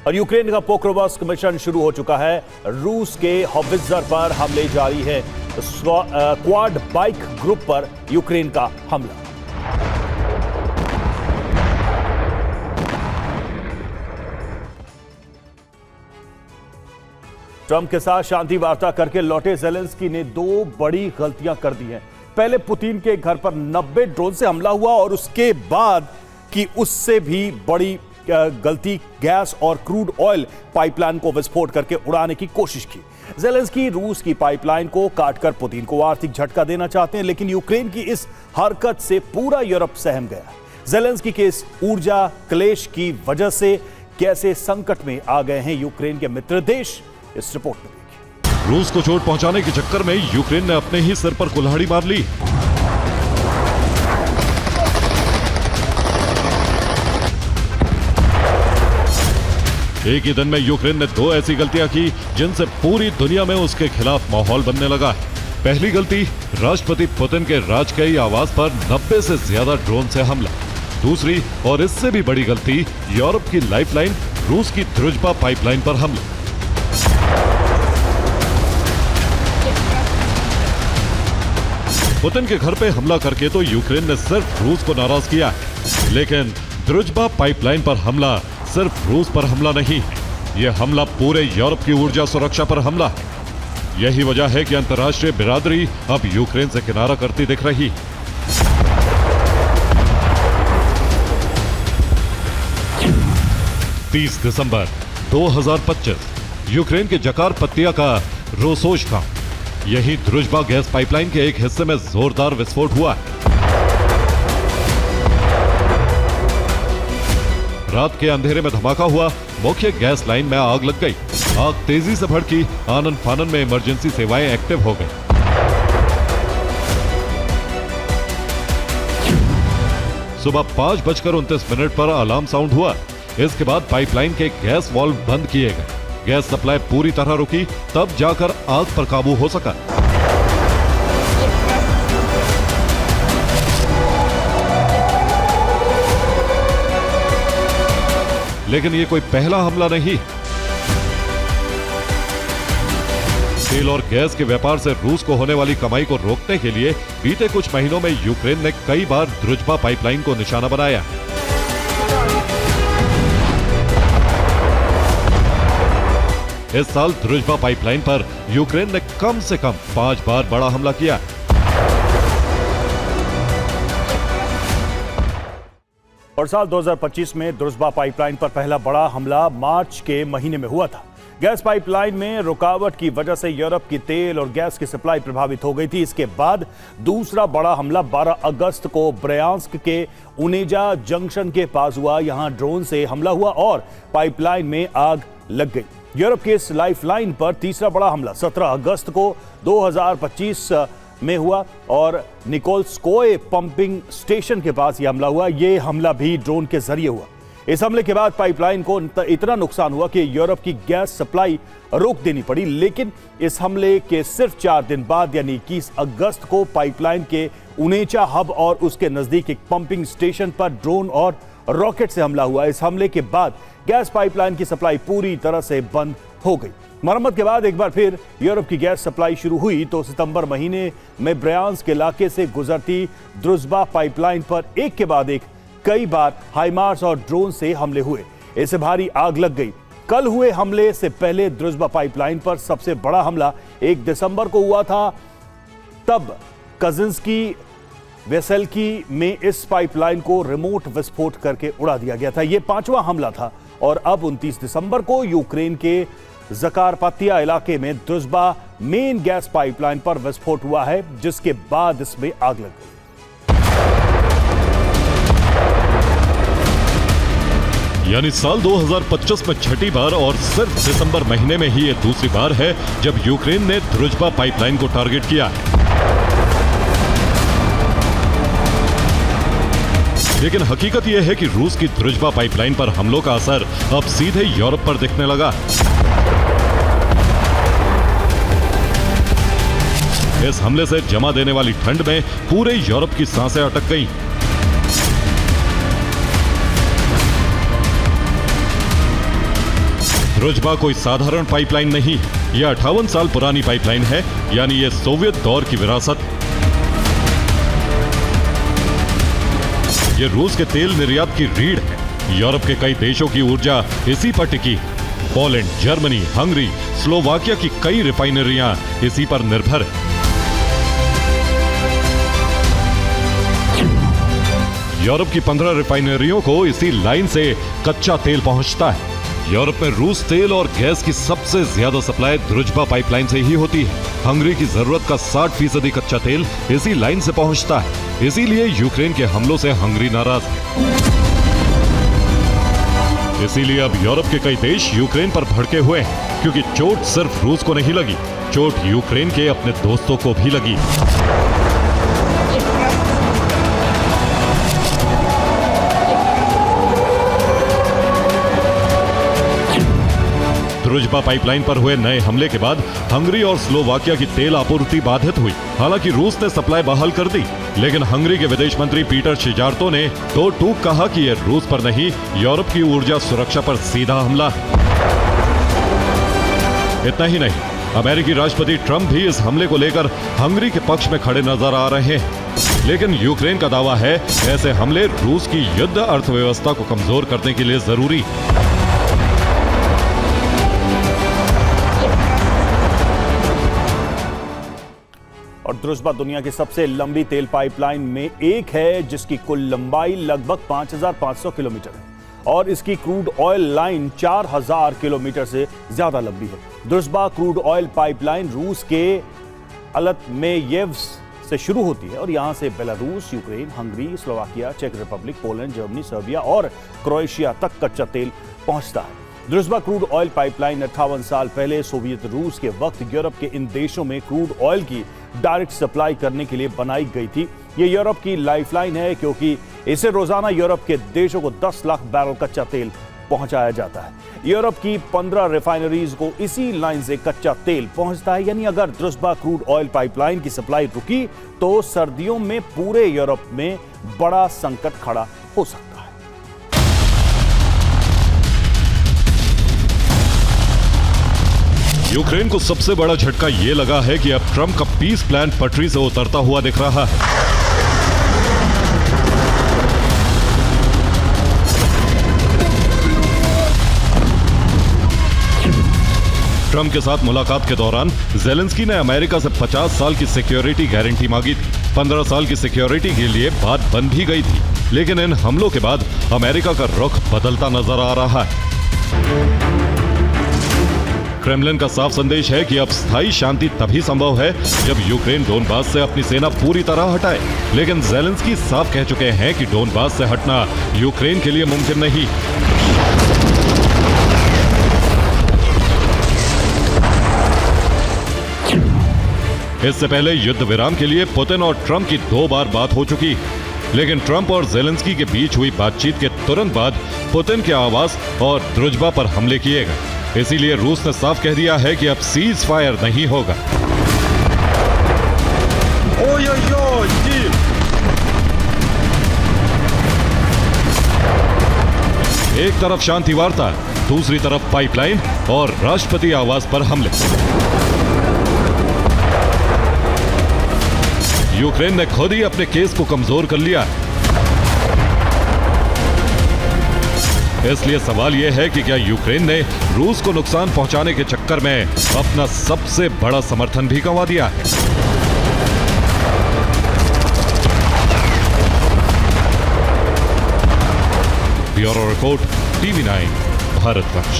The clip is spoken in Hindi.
और यूक्रेन का पोक्रोवस्क मिशन शुरू हो चुका है। रूस के हॉवित्जर पर हमले जारी है। क्वाड बाइक ग्रुप पर यूक्रेन का हमला। ट्रंप के साथ शांति वार्ता करके लौटे ज़ेलेंस्की ने दो बड़ी गलतियां कर दी हैं। पहले पुतिन के घर पर 90 ड्रोन से हमला हुआ और उसके बाद की उससे भी बड़ी गलती गैस और क्रूड ऑयल पाइपलाइन को विस्फोट करके उड़ाने की कोशिश की। ज़ेलेंस्की रूस की पाइपलाइन को काटकर पुतिन को आर्थिक झटका देना चाहते हैं, लेकिन यूक्रेन की इस हरकत से पूरा यूरोप सहम गया। ज़ेलेंस्की के इस ऊर्जा क्लेश की वजह से कैसे संकट में आ गए हैं यूक्रेन के मित्र देश, इस रिपोर्ट में देखिए। रूस को चोट पहुंचाने के चक्कर में यूक्रेन ने अपने ही सिर पर कुल्हाड़ी मार ली। एक ही दिन में यूक्रेन ने दो ऐसी गलतियां की जिनसे पूरी दुनिया में उसके खिलाफ माहौल बनने लगा है। पहली गलती, राष्ट्रपति पुतिन के राजकीय आवास पर 90 से ज्यादा ड्रोन से हमला। दूसरी और इससे भी बड़ी गलती, यूरोप की लाइफलाइन रूस की द्रुजबा पाइपलाइन पर हमला। पुतिन के घर पे हमला करके तो यूक्रेन ने सिर्फ रूस को नाराज किया, लेकिन द्रुजबा पाइपलाइन पर हमला सिर्फ रूस पर हमला नहीं है, यह हमला पूरे यूरोप की ऊर्जा सुरक्षा पर हमला है। यही वजह है कि अंतर्राष्ट्रीय बिरादरी अब यूक्रेन से किनारा करती दिख रही है। 30 दिसंबर 2025 यूक्रेन के जकारपत्तिया का रोसोशका, यही द्रुजबा गैस पाइपलाइन के एक हिस्से में जोरदार विस्फोट हुआ है। रात के अंधेरे में धमाका हुआ, मुख्य गैस लाइन में आग लग गई। आग तेजी से भड़की, आनन फानन में इमरजेंसी सेवाएं एक्टिव हो गई। सुबह 5:29 पर अलार्म साउंड हुआ। इसके बाद पाइपलाइन के गैस वाल्व बंद किए गए। गैस सप्लाई पूरी तरह रुकी, तब जाकर आग पर काबू हो सका। लेकिन ये कोई पहला हमला नहीं। तेल और गैस के व्यापार से रूस को होने वाली कमाई को रोकने के लिए बीते कुछ महीनों में यूक्रेन ने कई बार द्रुजबा पाइपलाइन को निशाना बनाया। इस साल द्रुजबा पाइपलाइन पर यूक्रेन ने कम से कम 5 बार बड़ा हमला किया। और साल 2025 में द्रुजबा पाइपलाइन पर पहला बड़ा हमला मार्च के महीने में हुआ था। गैस पाइपलाइन में रुकावट की वजह से यूरोप की तेल और गैस की सप्लाई प्रभावित हो गई थी। इसके बाद दूसरा बड़ा हमला 12 अगस्त को ब्रयांस्क के उनेजा जंक्शन के पास हुआ। यहां ड्रोन से हमला हुआ और पाइपलाइन में आग लग गई। यूरोप के इस लाइफलाइन पर तीसरा बड़ा हमला 17 अगस्त को 2025 में हुआ और निकोल्स्कोए पंपिंग स्टेशन के पास यह हमला हुआ। यह हमला भी ड्रोन के जरिए हुआ। इस हमले के बाद पाइपलाइन को इतना नुकसान हुआ कि यूरोप की गैस सप्लाई रोक देनी पड़ी। लेकिन इस हमले के सिर्फ 4 दिन बाद यानी 21 अगस्त को पाइपलाइन के उनेचा हब और उसके नजदीक एक पंपिंग स्टेशन पर ड्रोन और रॉकेट से हमला हुआ। इस हमले के बाद गैस पाइपलाइन की सप्लाई पूरी तरह से बंद हो गई। मरम्मत के बाद एक बार फिर यूरोप की गैस सप्लाई शुरू हुई तो सितंबर महीने में ब्रयांस्क इलाके से गुजरती द्रुजबा पाइपलाइन पर एक के बाद एक कई बार हाइमार्स और ड्रोन से हमले हुए। इससे भारी आग लग गई। कल हुए हमले से पहले द्रुजबा पाइपलाइन पर सबसे बड़ा हमला 1 दिसंबर को हुआ था। तब कजिंस्की वेसेल्की में इस पाइपलाइन को रिमोट विस्फोट करके उड़ा दिया गया था। यह 5वां हमला था और अब 29 दिसंबर को यूक्रेन के जकारपत्तिया इलाके में द्रुजबा मेन गैस पाइपलाइन पर विस्फोट हुआ है, जिसके बाद इसमें आग लग गई। यानी साल 2025 में छठी बार और सिर्फ दिसंबर महीने में ही ये दूसरी बार है जब यूक्रेन ने द्रुजबा पाइपलाइन को टारगेट किया है। लेकिन हकीकत यह है कि रूस की द्रुजबा पाइपलाइन पर हमलों का असर अब सीधे यूरोप पर दिखने लगा। इस हमले से जमा देने वाली ठंड में पूरे यूरोप की सांसें अटक गईं। ड्रुजबा कोई साधारण पाइपलाइन नहीं, यह 58 साल पुरानी पाइपलाइन है, यानी ये सोवियत दौर की विरासत। ये रूस के तेल निर्यात की रीढ़ है। यूरोप के कई देशों की ऊर्जा इसी पर टिकी है। पोलैंड, जर्मनी, हंगरी, स्लोवाकिया की कई रिफाइनरियां इसी पर निर्भर है। यूरोप की 15 रिफाइनरियों को इसी लाइन से कच्चा तेल पहुंचता है। यूरोप में रूस तेल और गैस की सबसे ज्यादा सप्लाई ड्रुजबा पाइपलाइन से ही होती है। हंगरी की जरूरत का 60% कच्चा तेल इसी लाइन से पहुंचता है। इसीलिए यूक्रेन के हमलों से हंगरी नाराज है। इसीलिए अब यूरोप के कई देश यूक्रेन पर भड़के हुए हैं, क्योंकि चोट सिर्फ रूस को नहीं लगी, चोट यूक्रेन के अपने दोस्तों को भी लगी। ड्रुजबा पाइपलाइन पर हुए नए हमले के बाद हंगरी और स्लोवाकिया की तेल आपूर्ति बाधित हुई। हालांकि रूस ने सप्लाई बहाल कर दी, लेकिन हंगरी के विदेश मंत्री पीटर शिजार्तो ने तो टूक कहा कि यह रूस पर नहीं, यूरोप की ऊर्जा सुरक्षा पर सीधा हमला है। इतना ही नहीं, अमेरिकी राष्ट्रपति ट्रंप भी इस हमले को लेकर हंगरी के पक्ष में खड़े नजर आ रहे हैं। लेकिन यूक्रेन का दावा है, ऐसे हमले रूस की युद्ध अर्थव्यवस्था को कमजोर करने के लिए जरूरी है। और ड्रुजबा दुनिया की सबसे लंबी तेल पाइपलाइन में एक है, जिसकी कुल लंबाई लगभग 5,500 किलोमीटर है और इसकी क्रूड ऑयल लाइन 4,000 किलोमीटर से ज्यादा लंबी है। ड्रुजबा क्रूड ऑयल पाइपलाइन रूस के अल्तमेयेव्स से शुरू होती है और यहां से बेलारूस, यूक्रेन, हंगरी, स्लोवाकिया, चेक रिपब्लिक, पोलैंड, जर्मनी, सर्बिया और क्रोएशिया तक कच्चा तेल पहुंचता है। ड्रुजबा क्रूड ऑयल पाइपलाइन 58 साल पहले सोवियत रूस के वक्त यूरोप के इन देशों में क्रूड ऑयल की डायरेक्ट सप्लाई करने के लिए बनाई गई थी। ये यूरोप की लाइफलाइन है, क्योंकि इसे रोजाना यूरोप के देशों को 10 लाख बैरल कच्चा तेल पहुंचाया जाता है। यूरोप की 15 रिफाइनरीज को इसी लाइन से कच्चा तेल पहुंचता है। यानी अगर ड्रुजबा क्रूड ऑयल पाइपलाइन की सप्लाई रुकी तो सर्दियों में पूरे यूरोप में बड़ा संकट खड़ा हो सकता है। यूक्रेन को सबसे बड़ा झटका यह लगा है कि अब ट्रंप का पीस प्लान पटरी से उतरता हुआ दिख रहा है। ट्रंप के साथ मुलाकात के दौरान ज़ेलेंस्की ने अमेरिका से 50 साल की सिक्योरिटी गारंटी मांगी थी। 15 साल की सिक्योरिटी के लिए बात बन भी गई थी, लेकिन इन हमलों के बाद अमेरिका का रुख बदलता नजर आ रहा है। क्रेमलिन का साफ संदेश है कि अब स्थायी शांति तभी संभव है जब यूक्रेन डोनबास से अपनी सेना पूरी तरह हटाए। लेकिन ज़ेलेंस्की साफ कह चुके हैं कि डोनबास से हटना यूक्रेन के लिए मुमकिन नहीं। इससे पहले युद्ध विराम के लिए पुतिन और ट्रंप की 2 बार बात हो चुकी, लेकिन ट्रंप और ज़ेलेंस्की के बीच हुई बातचीत के तुरंत बाद पुतिन के आवास और ड्रुजबा पर हमले किए गए। इसीलिए रूस ने साफ कह दिया है कि अब सीज फायर नहीं होगा। एक तरफ शांति वार्ता, दूसरी तरफ पाइपलाइन और राष्ट्रपति आवास पर हमले। यूक्रेन ने खुद ही अपने केस को कमजोर कर लिया है। इसलिए सवाल यह है कि क्या यूक्रेन ने रूस को नुकसान पहुंचाने के चक्कर में अपना सबसे बड़ा समर्थन भी गंवा दिया है। Bureau report, TV9, Bharatvarsh.